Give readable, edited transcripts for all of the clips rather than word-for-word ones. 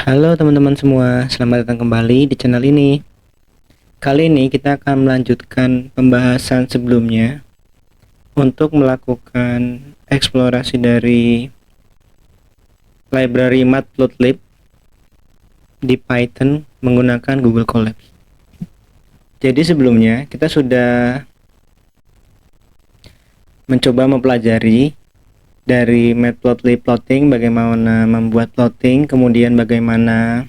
Halo teman-teman semua, selamat datang kembali di channel ini. Kali ini kita akan melanjutkan pembahasan sebelumnya untuk melakukan eksplorasi dari library Matplotlib di Python menggunakan Google Colab. Jadi sebelumnya kita sudah mencoba mempelajari dari Matplotlib plotting, bagaimana membuat plotting, kemudian bagaimana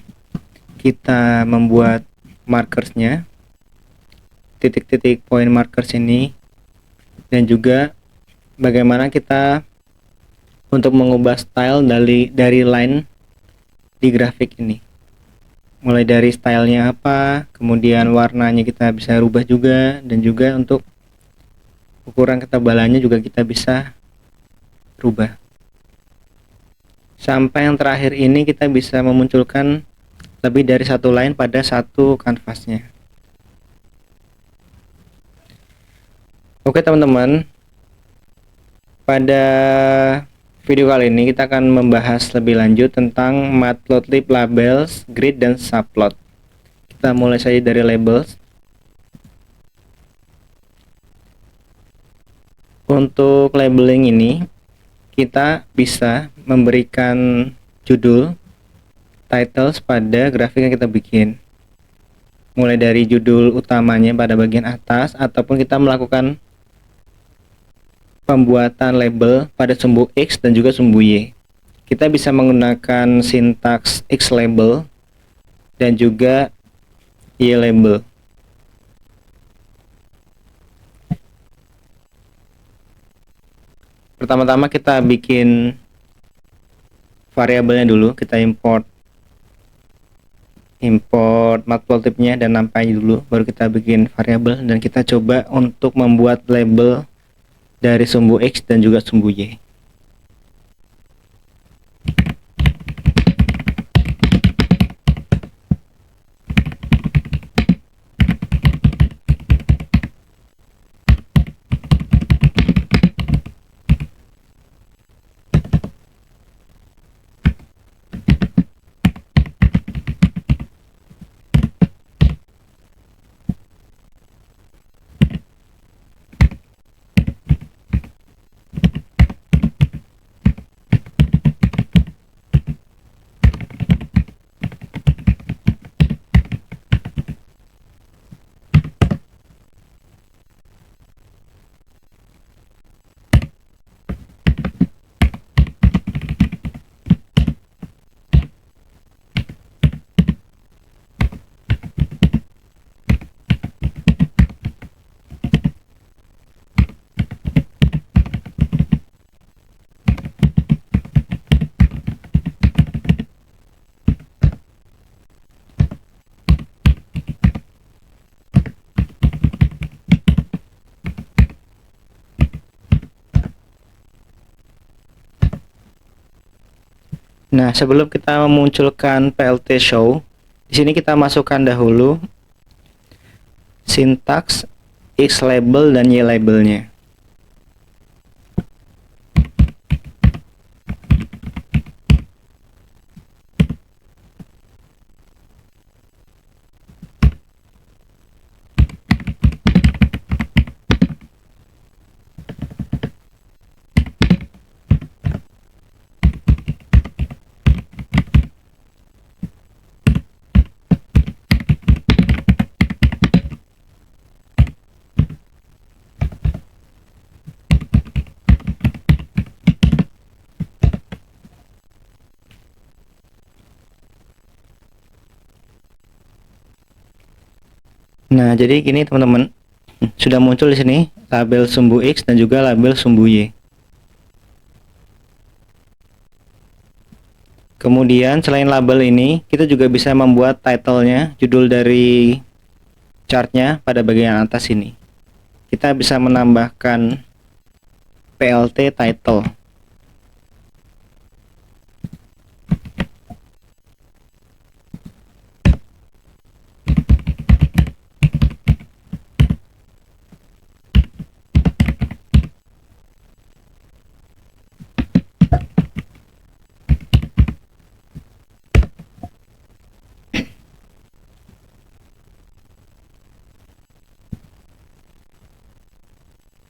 kita membuat markersnya, titik-titik point markers ini, dan juga bagaimana kita untuk mengubah style dari line di grafik ini, mulai dari stylenya apa, kemudian warnanya kita bisa rubah juga, dan juga untuk ukuran ketebalannya juga kita bisa rubah. Sampai yang terakhir ini kita bisa memunculkan lebih dari satu line pada satu kanvasnya. Oke teman-teman, pada video kali ini kita akan membahas lebih lanjut tentang Matplotlib labels, grid, dan subplot. Kita mulai saja dari labels. Untuk labeling ini, kita bisa memberikan judul, titles pada grafik yang kita bikin. Mulai dari judul utamanya pada bagian atas, ataupun kita melakukan pembuatan label pada sumbu X dan juga sumbu Y. Kita bisa menggunakan sintaks X label dan juga Y label. Pertama-tama kita bikin variabelnya dulu, kita import matplotlibnya dan numpy dulu, baru kita bikin variabel dan kita coba untuk membuat label dari sumbu X dan juga sumbu Y. Nah, sebelum kita memunculkan PLT show, di sini kita masukkan dahulu sintaks X label dan Y labelnya. Nah, jadi gini teman-teman, sudah muncul di sini label sumbu X dan juga label sumbu Y. Kemudian selain label ini, kita juga bisa membuat title-nya, judul dari chartnya pada bagian atas ini. Kita bisa menambahkan PLT title.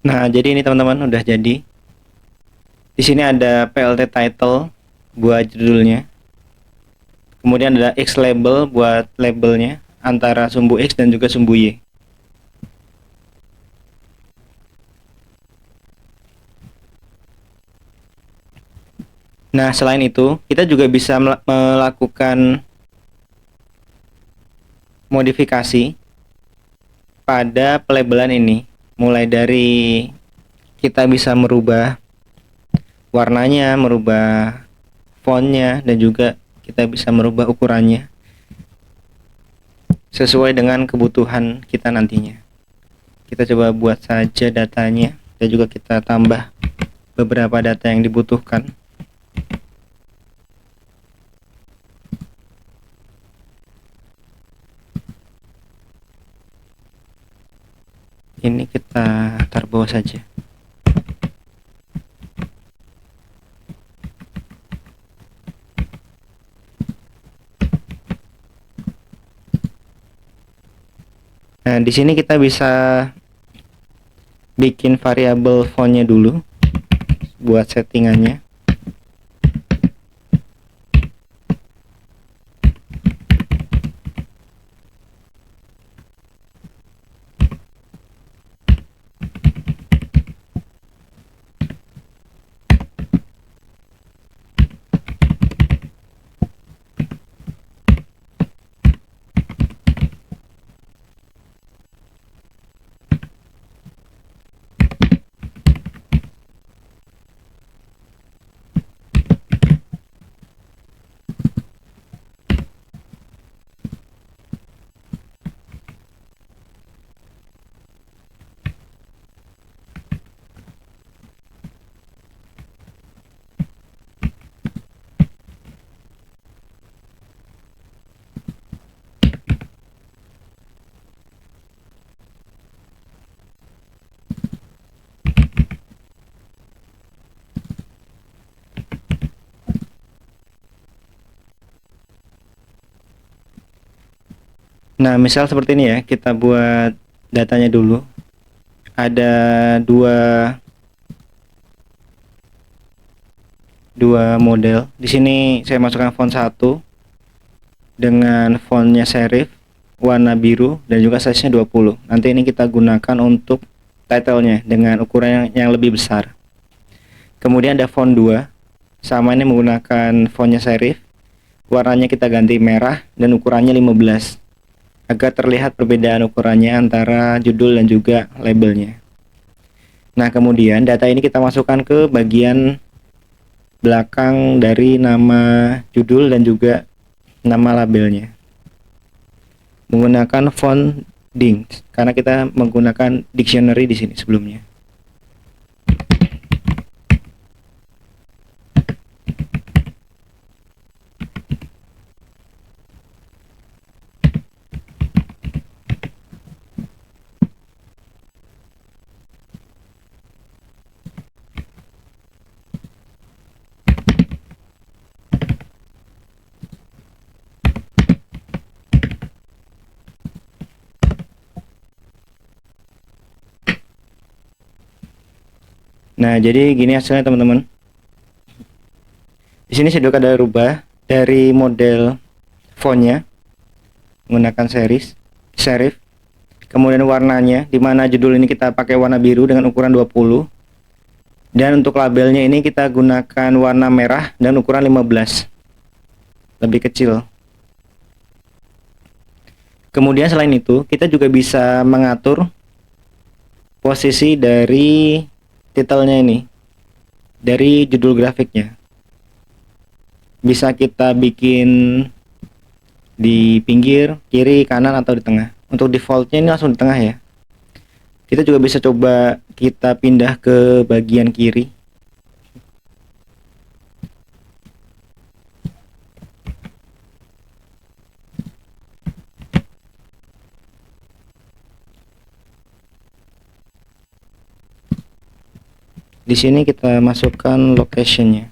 Nah, jadi ini teman-teman udah jadi. Di sini ada PLT title buat judulnya. Kemudian ada X label buat labelnya antara sumbu X dan juga sumbu Y. Nah, selain itu, kita juga bisa melakukan modifikasi pada pelabelan ini. Mulai dari kita bisa merubah warnanya, merubah fontnya, dan juga kita bisa merubah ukurannya sesuai dengan kebutuhan kita nantinya. Kita coba buat saja datanya dan juga kita tambah beberapa data yang dibutuhkan. Ini kita taruh bawah saja. Nah, di sini kita bisa bikin variabel fontnya dulu buat settingannya. Nah, misal seperti ini ya, kita buat datanya dulu. Ada dua model. Di sini saya masukkan font 1 dengan fontnya serif, warna biru, dan juga size-nya 20. Nanti ini kita gunakan untuk title-nya dengan ukuran yang lebih besar. Kemudian ada font 2, sama ini menggunakan fontnya serif, warnanya kita ganti merah, dan ukurannya 15. Agar terlihat perbedaan ukurannya antara judul dan juga labelnya. Nah, kemudian data ini kita masukkan ke bagian belakang dari nama judul dan juga nama labelnya menggunakan font Dings karena kita menggunakan dictionary di sini sebelumnya. Nah, jadi gini hasilnya teman-teman. Di sini saya juga ada rubah dari model fontnya menggunakan serif. Kemudian warnanya, di mana judul ini kita pakai warna biru dengan ukuran 20. Dan untuk labelnya ini kita gunakan warna merah dan ukuran 15. Lebih kecil. Kemudian selain itu, kita juga bisa mengatur posisi dari titelnya ini, dari judul grafiknya. Bisa kita bikin di pinggir, kiri, kanan, atau di tengah. Untuk defaultnya ini langsung di tengah ya. Kita juga bisa coba kita pindah ke bagian kiri. Di sini kita masukkan locationnya.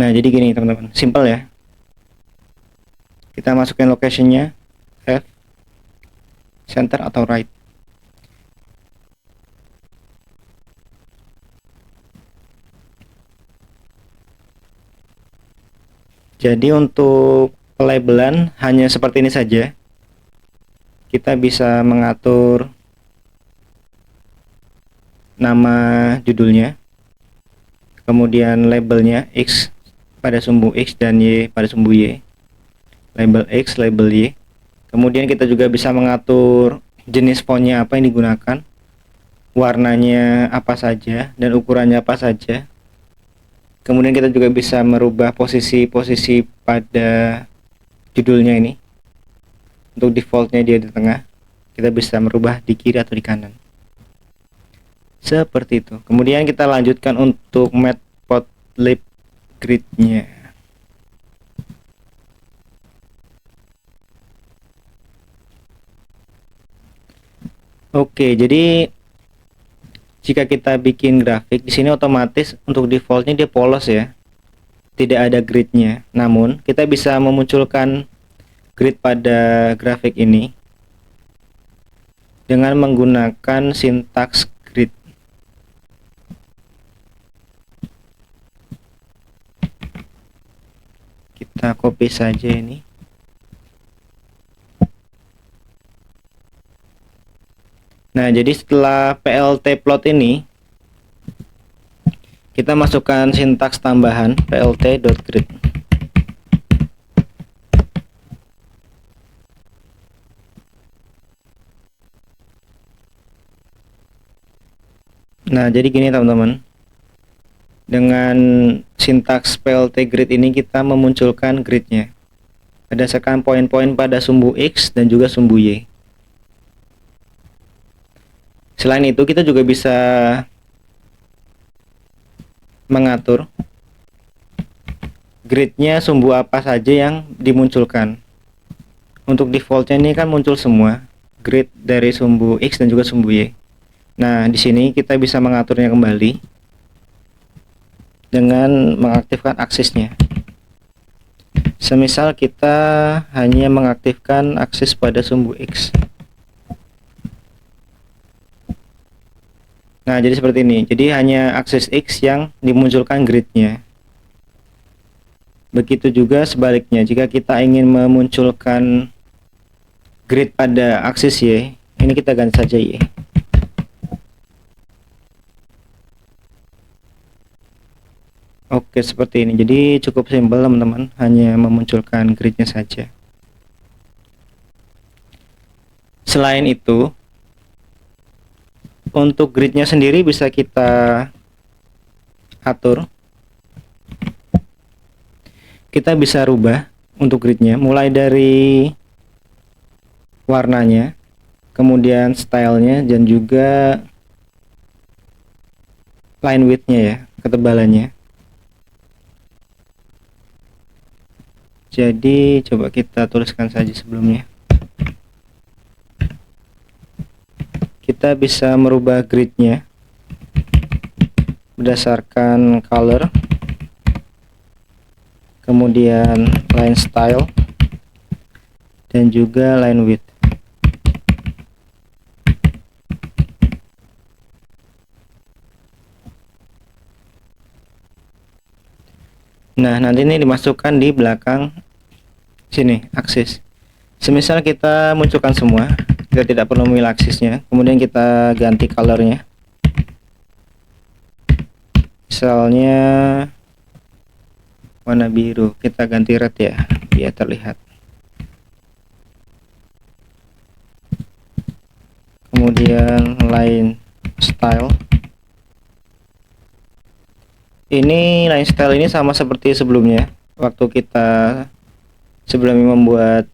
Nah, jadi gini teman-teman, simple ya. Kita masukin location-nya, left, center atau right. Jadi untuk pelabelan hanya seperti ini saja. Kita bisa mengatur nama judulnya, kemudian labelnya X pada sumbu X dan Y pada sumbu Y, label X, label Y. Kemudian kita juga bisa mengatur jenis fontnya apa yang digunakan, warnanya apa saja, dan ukurannya apa saja. Kemudian kita juga bisa merubah posisi-posisi pada judulnya ini. Untuk defaultnya dia di tengah, kita bisa merubah di kiri atau di kanan. Seperti itu. Kemudian kita lanjutkan untuk matplotlib grid-nya. Oke, jadi jika kita bikin grafik di sini otomatis untuk defaultnya dia polos ya, tidak ada gridnya. Namun kita bisa memunculkan grid pada grafik ini dengan menggunakan sintaks grid. Kita copy saja ini. Nah, jadi setelah plt plot ini kita masukkan sintaks tambahan plt.grid. Nah, jadi gini teman-teman. Dengan sintaks plt grid ini kita memunculkan gridnya berdasarkan poin-poin pada sumbu X dan juga sumbu Y. Selain itu kita juga bisa mengatur gridnya sumbu apa saja yang dimunculkan. Untuk defaultnya ini kan muncul semua grid dari sumbu X dan juga sumbu Y. Nah, di sini kita bisa mengaturnya kembali dengan mengaktifkan aksesnya. Semisal kita hanya mengaktifkan akses pada sumbu X. Nah, jadi seperti ini. Jadi hanya akses X yang dimunculkan gridnya. Begitu juga sebaliknya, jika kita ingin memunculkan grid pada akses Y, ini kita ganti saja Y. Oke, seperti ini. Jadi cukup simpel teman-teman, hanya memunculkan gridnya saja. Selain itu, untuk gridnya sendiri bisa kita atur. Kita bisa rubah untuk gridnya, mulai dari warnanya, kemudian stylenya, dan juga line width-nya ya, ketebalannya. Jadi coba kita tuliskan saja sebelumnya. Kita bisa merubah gridnya berdasarkan color, kemudian line style, dan juga line width. Nah, nanti ini dimasukkan di belakang sini, aksis. Semisal kita munculkan semua, kita tidak perlu memilih aksesnya, kemudian kita ganti colornya. Misalnya warna biru, kita ganti red ya, biar terlihat. Kemudian line style. Ini line style ini sama seperti sebelumnya, waktu kita sebelumnya membuat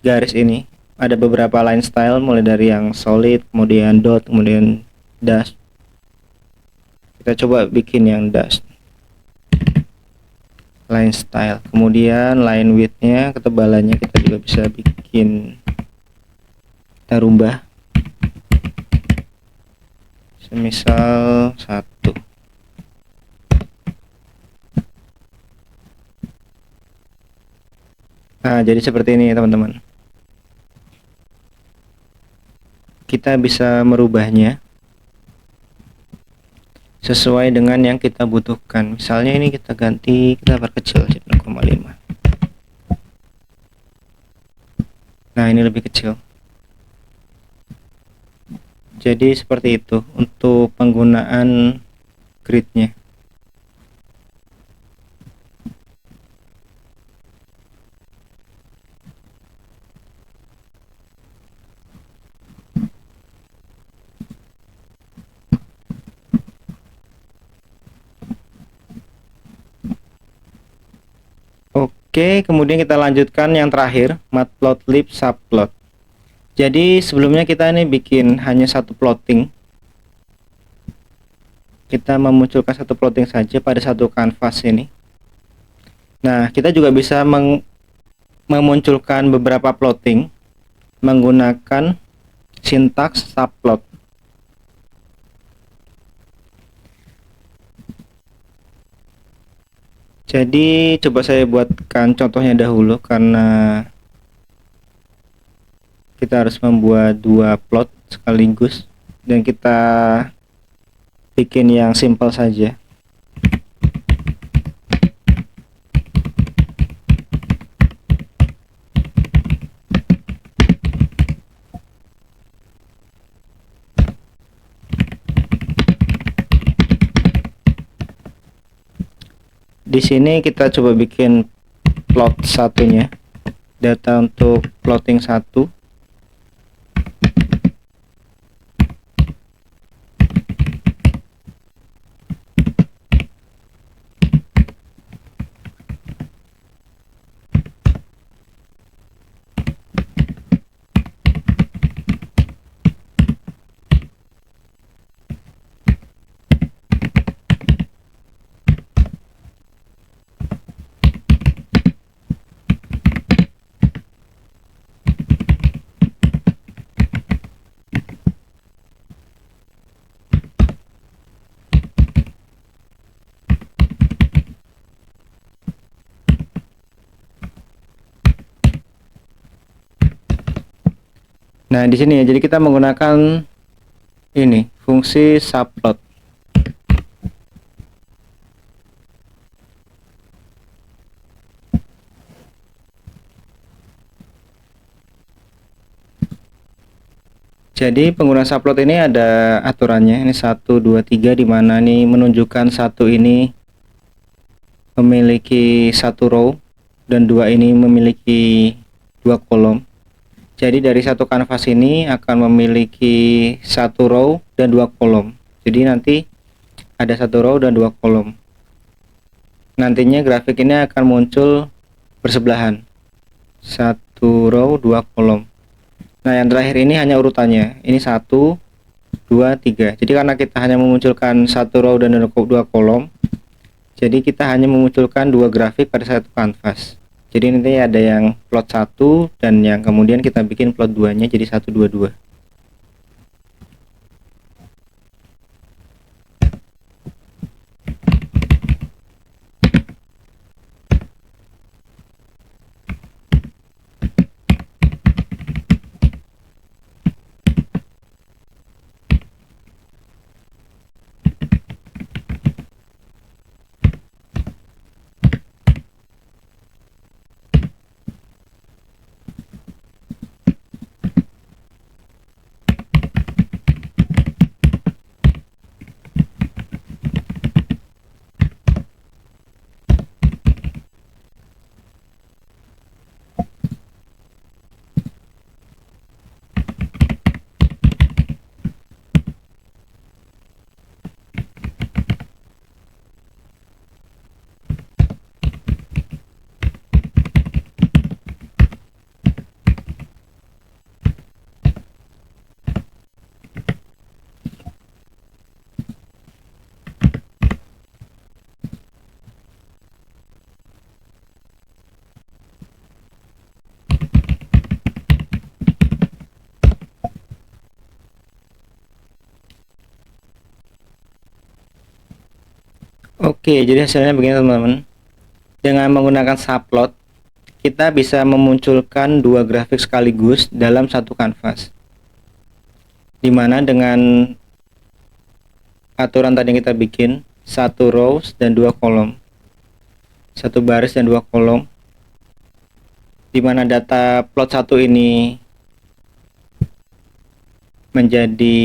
garis ini. Ada beberapa line style, mulai dari yang solid, kemudian dot, kemudian dash. Kita coba bikin yang dash. Line style, kemudian line width-nya, ketebalannya kita juga bisa bikin, kita rubah. Semisal 1. Nah, jadi seperti ini teman-teman. Kita bisa merubahnya sesuai dengan yang kita butuhkan. Misalnya ini kita ganti, kita perkecil 0,5. Nah, ini lebih kecil. Jadi seperti itu untuk penggunaan gridnya. Oke, kemudian kita lanjutkan yang terakhir, matplotlib subplot. Jadi sebelumnya kita ini bikin hanya satu plotting. Kita memunculkan satu plotting saja pada satu kanvas ini. Nah, kita juga bisa memunculkan beberapa plotting menggunakan sintaks subplot. Jadi coba saya buatkan contohnya dahulu karena kita harus membuat dua plot sekaligus dan kita bikin yang simple saja. Di sini kita coba bikin plot satunya, data untuk plotting 1. Nah, di sini ya, jadi kita menggunakan ini fungsi subplot. Jadi penggunaan subplot ini ada aturannya. Ini 1 2 3 di mana nih menunjukkan satu ini memiliki satu row dan dua ini memiliki dua kolom. Jadi dari satu kanvas ini akan memiliki satu row dan dua kolom. Jadi nanti ada satu row dan dua kolom. Nantinya grafik ini akan muncul bersebelahan. Satu row, dua kolom. Nah, yang terakhir ini hanya urutannya. Ini 1 2 3. Jadi karena kita hanya memunculkan satu row dan dua kolom, jadi kita hanya memunculkan dua grafik pada satu kanvas. Jadi nanti ada yang plot 1 dan yang kemudian kita bikin plot 2-nya jadi 1 2 2. Oke, jadi hasilnya begini teman-teman. Dengan menggunakan subplot, kita bisa memunculkan dua grafik sekaligus dalam satu kanvas, dimana dengan aturan tadi yang kita bikin, satu rows dan dua kolom, satu baris dan dua kolom, dimana data plot 1 ini menjadi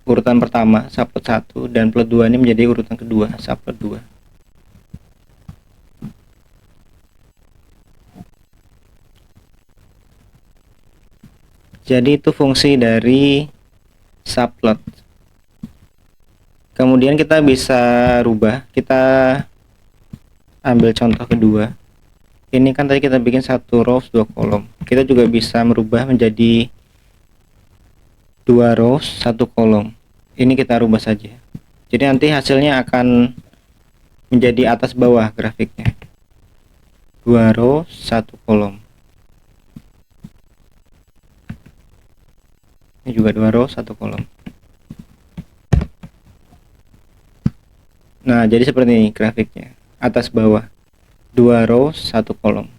urutan pertama subplot 1 dan plot 2 ini menjadi urutan kedua subplot 2. Jadi itu fungsi dari subplot. Kemudian kita bisa rubah, kita ambil contoh kedua. Ini kan tadi kita bikin satu rows dua kolom, kita juga bisa merubah menjadi dua rows satu kolom. Ini kita rubah saja, jadi nanti hasilnya akan menjadi atas bawah grafiknya, dua rows satu kolom. Ini juga dua rows satu kolom. Nah, jadi seperti ini grafiknya, atas bawah, dua rows satu kolom.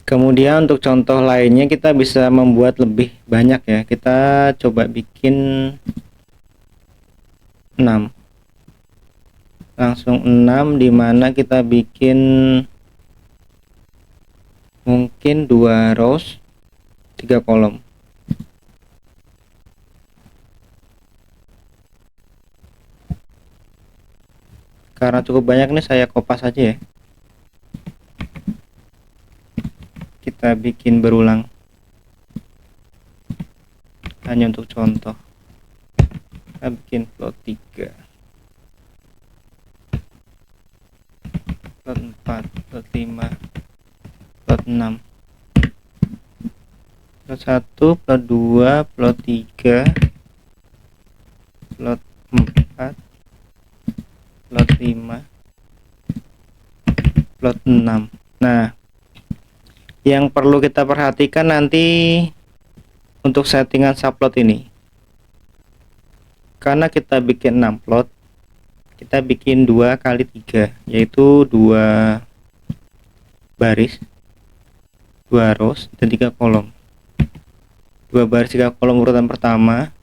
Kemudian untuk contoh lainnya kita bisa membuat lebih banyak ya. Kita coba bikin 6. Langsung 6, dimana kita bikin mungkin 2 rows 3 kolom. Karena cukup banyak nih, saya kopas aja ya. Kita bikin berulang hanya untuk contoh. Kita bikin plot 3, plot 4, plot 5, plot 6, plot 1, plot 2, plot 3, plot 4, plot 5, plot 6. Nah, yang perlu kita perhatikan nanti untuk settingan subplot ini, karena kita bikin 6 plot, kita bikin 2 kali 3, yaitu 2 baris, 2 rows dan 3 kolom. 2 baris 3 kolom urutan pertama,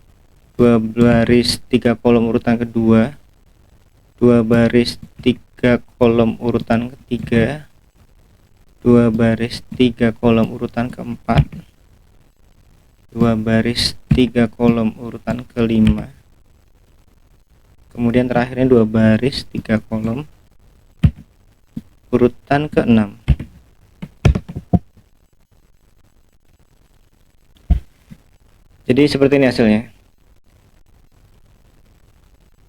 2 baris 3 kolom urutan kedua, 2 baris 3 kolom urutan ketiga, 2 baris 3 kolom urutan keempat, 2 baris 3 kolom urutan kelima, kemudian terakhirnya 2 baris 3 kolom urutan keenam. Jadi seperti ini hasilnya.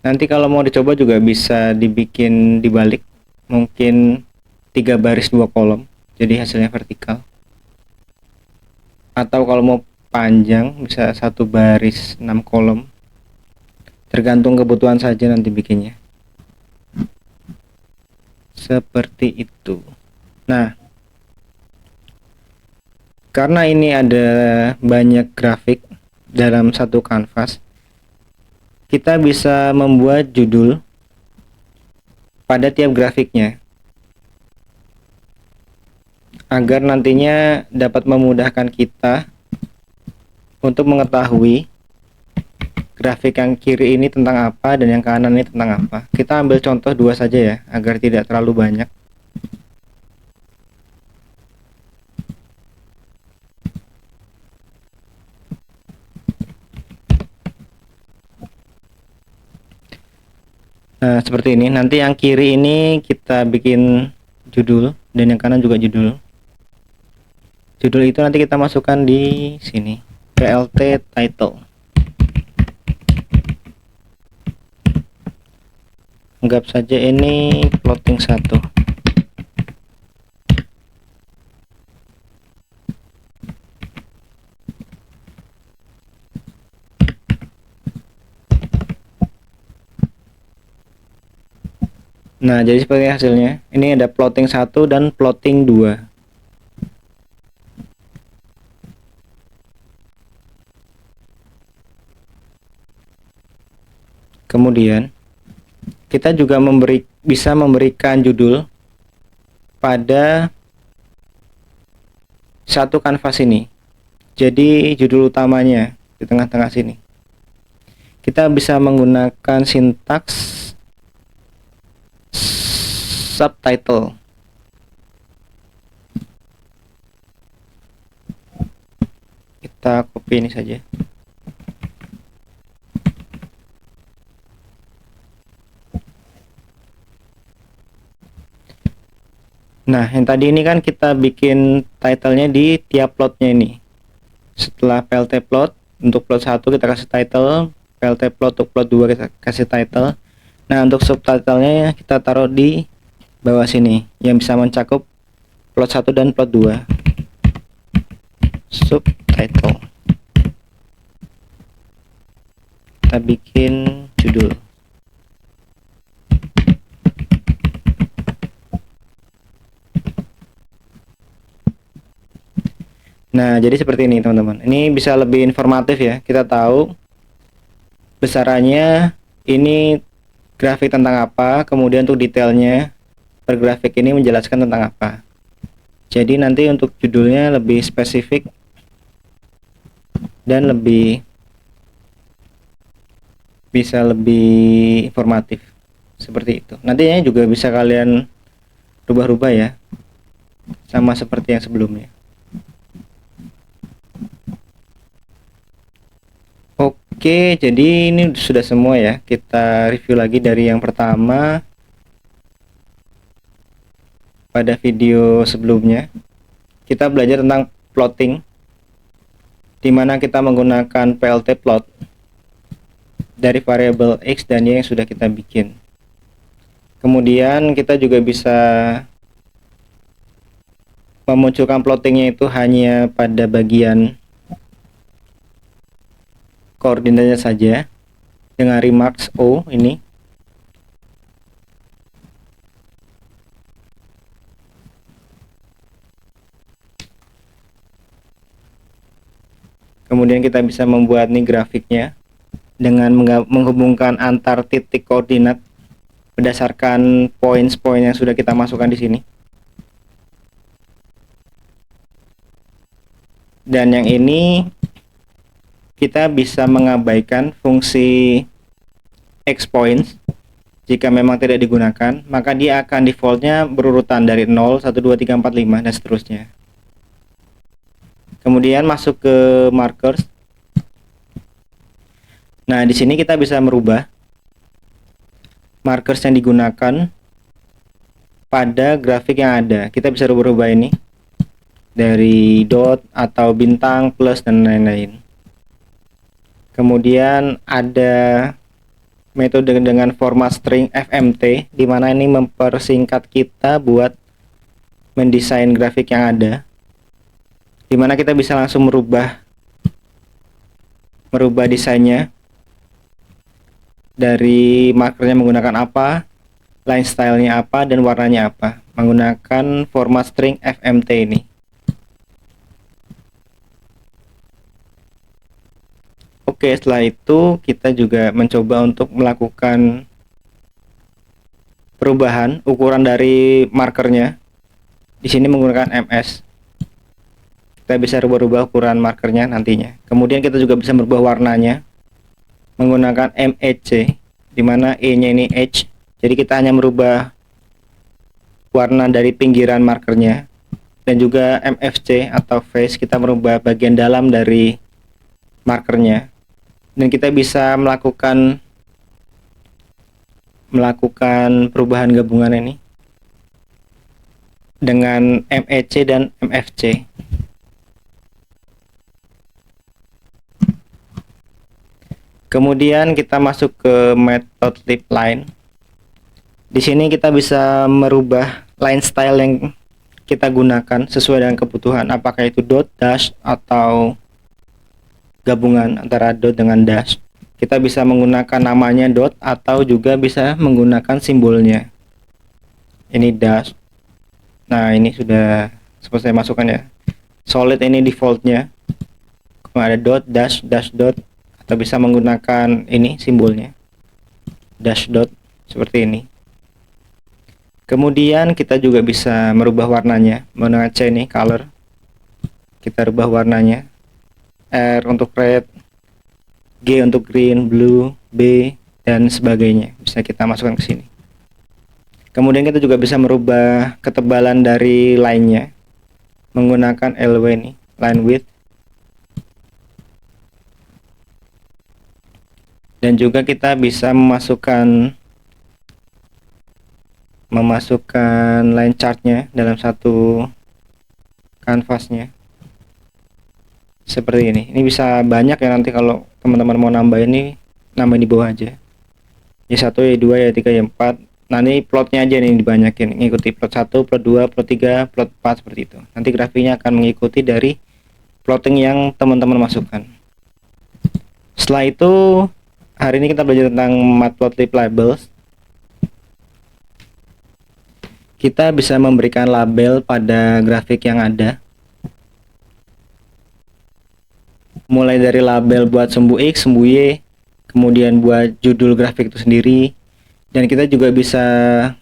Nanti kalau mau dicoba juga bisa dibikin dibalik, mungkin 3 baris 2 kolom, jadi hasilnya vertikal. Atau kalau mau panjang bisa 1 baris 6 kolom, tergantung kebutuhan saja nanti bikinnya. Seperti itu. Nah, karena ini ada banyak grafik dalam satu kanvas, kita bisa membuat judul pada tiap grafiknya, agar nantinya dapat memudahkan kita untuk mengetahui grafik yang kiri ini tentang apa dan yang kanan ini tentang apa. Kita ambil contoh 2 saja ya, agar tidak terlalu banyak. Nah, seperti ini. Nanti yang kiri ini kita bikin judul dan yang kanan juga judul. Judul itu nanti kita masukkan di sini, plt title. Anggap saja ini plotting 1. Nah, jadi seperti hasilnya. Ini ada plotting 1 dan plotting 2. Kemudian kita juga bisa memberikan judul pada satu kanvas ini. Jadi judul utamanya di tengah-tengah sini. Kita bisa menggunakan sintaks subtitle. Kita copy ini saja. Nah, yang tadi ini kan kita bikin title-nya di tiap plotnya ini. Setelah PLT plot, untuk plot 1 kita kasih title, PLT plot untuk plot 2 kita kasih title. Nah, untuk subtitle-nya kita taruh di bawah sini yang bisa mencakup plot 1 dan plot 2. Subtitle. Kita bikin judul. Nah, jadi seperti ini teman-teman. Ini bisa lebih informatif ya. Kita tahu besarannya ini grafik tentang apa, kemudian untuk detailnya per grafik ini menjelaskan tentang apa. Jadi nanti untuk judulnya lebih spesifik dan bisa lebih informatif seperti itu. Nantinya juga bisa kalian rubah-rubah ya, sama seperti yang sebelumnya. Oke, jadi ini sudah semua ya. Kita review lagi dari yang pertama pada video sebelumnya. Kita belajar tentang plotting, di mana kita menggunakan PLT plot dari variabel X dan Y yang sudah kita bikin. Kemudian kita juga bisa memunculkan plottingnya itu hanya pada bagian koordinatnya saja dengan remarks O ini. Kemudian kita bisa membuat nih grafiknya dengan menghubungkan antar titik koordinat berdasarkan poin-poin yang sudah kita masukkan di sini. Dan yang ini kita bisa mengabaikan fungsi X points. Jika memang tidak digunakan, maka dia akan defaultnya berurutan dari 0, 1, 2, 3, 4, 5 dan seterusnya. Kemudian masuk ke markers. Nah, di sini kita bisa merubah markers yang digunakan pada grafik yang ada. Kita bisa rubah-rubah ini dari dot atau bintang, plus dan lain-lain. Kemudian ada metode dengan format string FMT, di mana ini mempersingkat kita buat mendesain grafik yang ada, di mana kita bisa langsung merubah desainnya dari markernya menggunakan apa, line stylenya apa, dan warnanya apa, menggunakan format string FMT ini. Oke, setelah itu kita juga mencoba untuk melakukan perubahan ukuran dari markernya. Di sini menggunakan MS. Kita bisa rubah-rubah ukuran markernya nantinya. Kemudian kita juga bisa merubah warnanya menggunakan MEC, di mana E-nya ini edge. Jadi kita hanya merubah warna dari pinggiran markernya, dan juga MFC atau face, kita merubah bagian dalam dari markernya. Dan kita bisa melakukan perubahan gabungan ini dengan MEC dan MFC. Kemudian kita masuk ke metode lip line. Di sini kita bisa merubah line style yang kita gunakan sesuai dengan kebutuhan, apakah itu dot, dash, atau gabungan antara dot dengan dash. Kita bisa menggunakan namanya dot atau juga bisa menggunakan simbolnya. Ini dash. Nah, ini sudah seperti saya masukkan ya. Solid ini defaultnya. Kalau ada dot, dash, dash dot, atau bisa menggunakan ini simbolnya, dash dot. seperti ini. Kemudian kita juga bisa merubah warnanya menggunakan C ini, color. Kita rubah warnanya, R untuk red, G untuk green, blue, B, dan sebagainya. Bisa kita masukkan ke sini. Kemudian kita juga bisa merubah ketebalan dari line-nya menggunakan LW ini, line width. Dan juga kita bisa memasukkan line chartnya dalam satu kanvasnya seperti ini. Ini bisa banyak ya, nanti kalau teman-teman mau nambah ini nambahin di bawah aja. Y1, Y2, Y3, Y4. Nanti plotnya aja nih dibanyakin, ngikuti plot 1, plot 2, plot 3, plot 4 seperti itu. Nanti grafiknya akan mengikuti dari plotting yang teman-teman masukkan. Setelah itu, hari ini kita belajar tentang matplotlib labels. Kita bisa memberikan label pada grafik yang ada. Mulai dari label buat sumbu X, sumbu Y, kemudian buat judul grafik itu sendiri. Dan kita juga bisa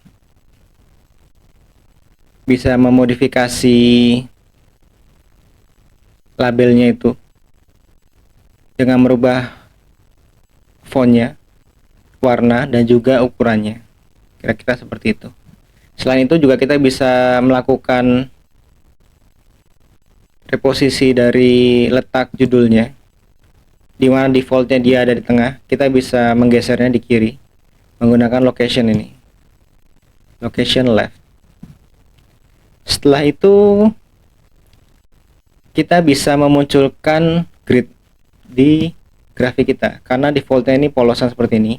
memodifikasi labelnya itu dengan merubah fontnya, warna, dan juga ukurannya. Kira-kira seperti itu. Selain itu juga kita bisa melakukan reposisi dari letak judulnya, di mana defaultnya dia ada di tengah. Kita bisa menggesernya di kiri menggunakan location ini, location left. Setelah itu kita bisa memunculkan grid di grafik kita, karena defaultnya ini polosan seperti ini.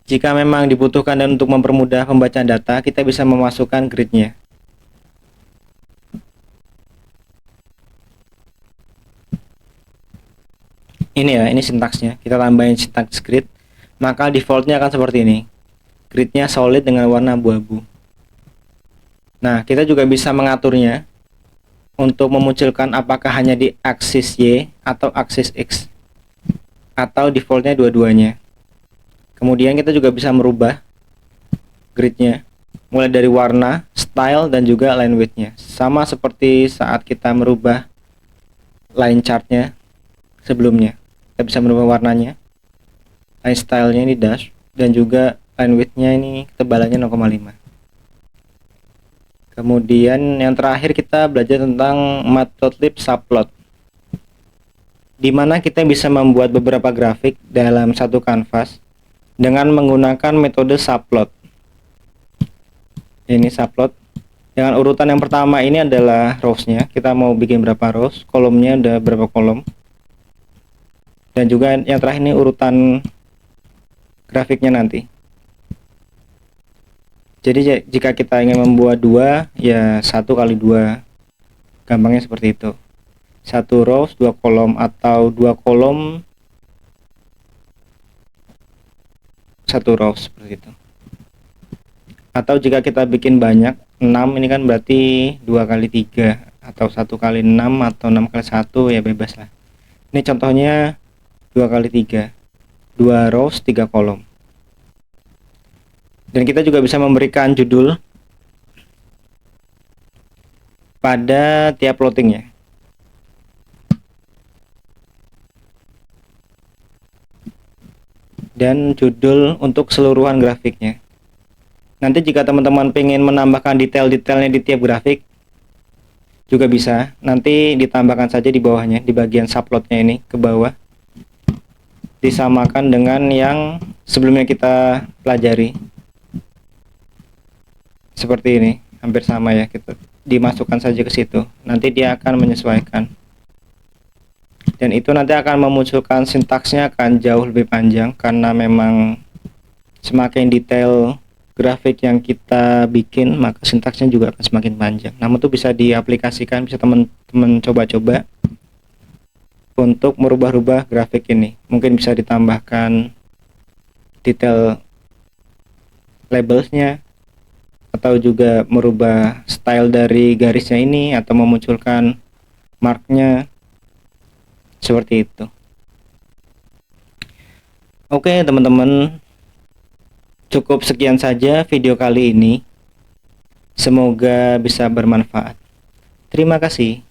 Jika memang dibutuhkan dan untuk mempermudah pembacaan data, kita bisa memasukkan gridnya. Ini ya, ini sintaksnya. Kita tambahin sintaks grid, maka defaultnya akan seperti ini. Gridnya solid dengan warna abu-abu. Nah, kita juga bisa mengaturnya untuk memunculkan apakah hanya di aksis Y atau aksis X, atau defaultnya dua-duanya. Kemudian kita juga bisa merubah gridnya, mulai dari warna, style, dan juga line width-nya. Sama seperti saat kita merubah line chart-nya sebelumnya. Kita bisa merubah warnanya, line style-nya ini dash, dan juga line width-nya ini ketebalannya 0,5. Kemudian yang terakhir kita belajar tentang matplotlib subplot, di mana kita bisa membuat beberapa grafik dalam satu kanvas dengan menggunakan metode subplot. Ini subplot dengan urutan yang pertama ini adalah rows-nya. Kita mau bikin berapa rows, kolomnya udah berapa kolom, dan juga yang terakhir ini urutan grafiknya nanti. Jadi jika kita ingin membuat dua, ya 1 kali 2, gampangnya seperti itu. 1 rows 2 kolom, atau 2 kolom 1 rows seperti itu. Atau jika kita bikin banyak 6, ini kan berarti 2 kali 3, atau 1 kali 6, atau 6 kali 1, ya bebas lah. Ini contohnya 2 kali 3, 2 rows 3 kolom. Dan kita juga bisa memberikan judul pada tiap plottingnya. Dan judul untuk keseluruhan grafiknya. Nanti jika teman-teman pengen menambahkan detail-detailnya di tiap grafik, juga bisa. Nanti ditambahkan saja di bawahnya, di bagian subplotnya ini ke bawah. Disamakan dengan yang sebelumnya kita pelajari. Seperti ini, hampir sama ya, kita dimasukkan saja ke situ. Nanti dia akan menyesuaikan. Dan itu nanti akan memunculkan sintaksnya akan jauh lebih panjang, karena memang semakin detail grafik yang kita bikin, maka sintaksnya juga akan semakin panjang. Namun itu bisa diaplikasikan, bisa teman-teman coba-coba untuk merubah-rubah grafik ini. Mungkin bisa ditambahkan detail labelsnya, atau juga merubah style dari garisnya ini, atau memunculkan marknya, seperti itu. Oke teman-teman, Cukup sekian saja video kali ini. Semoga bisa bermanfaat. Terima kasih.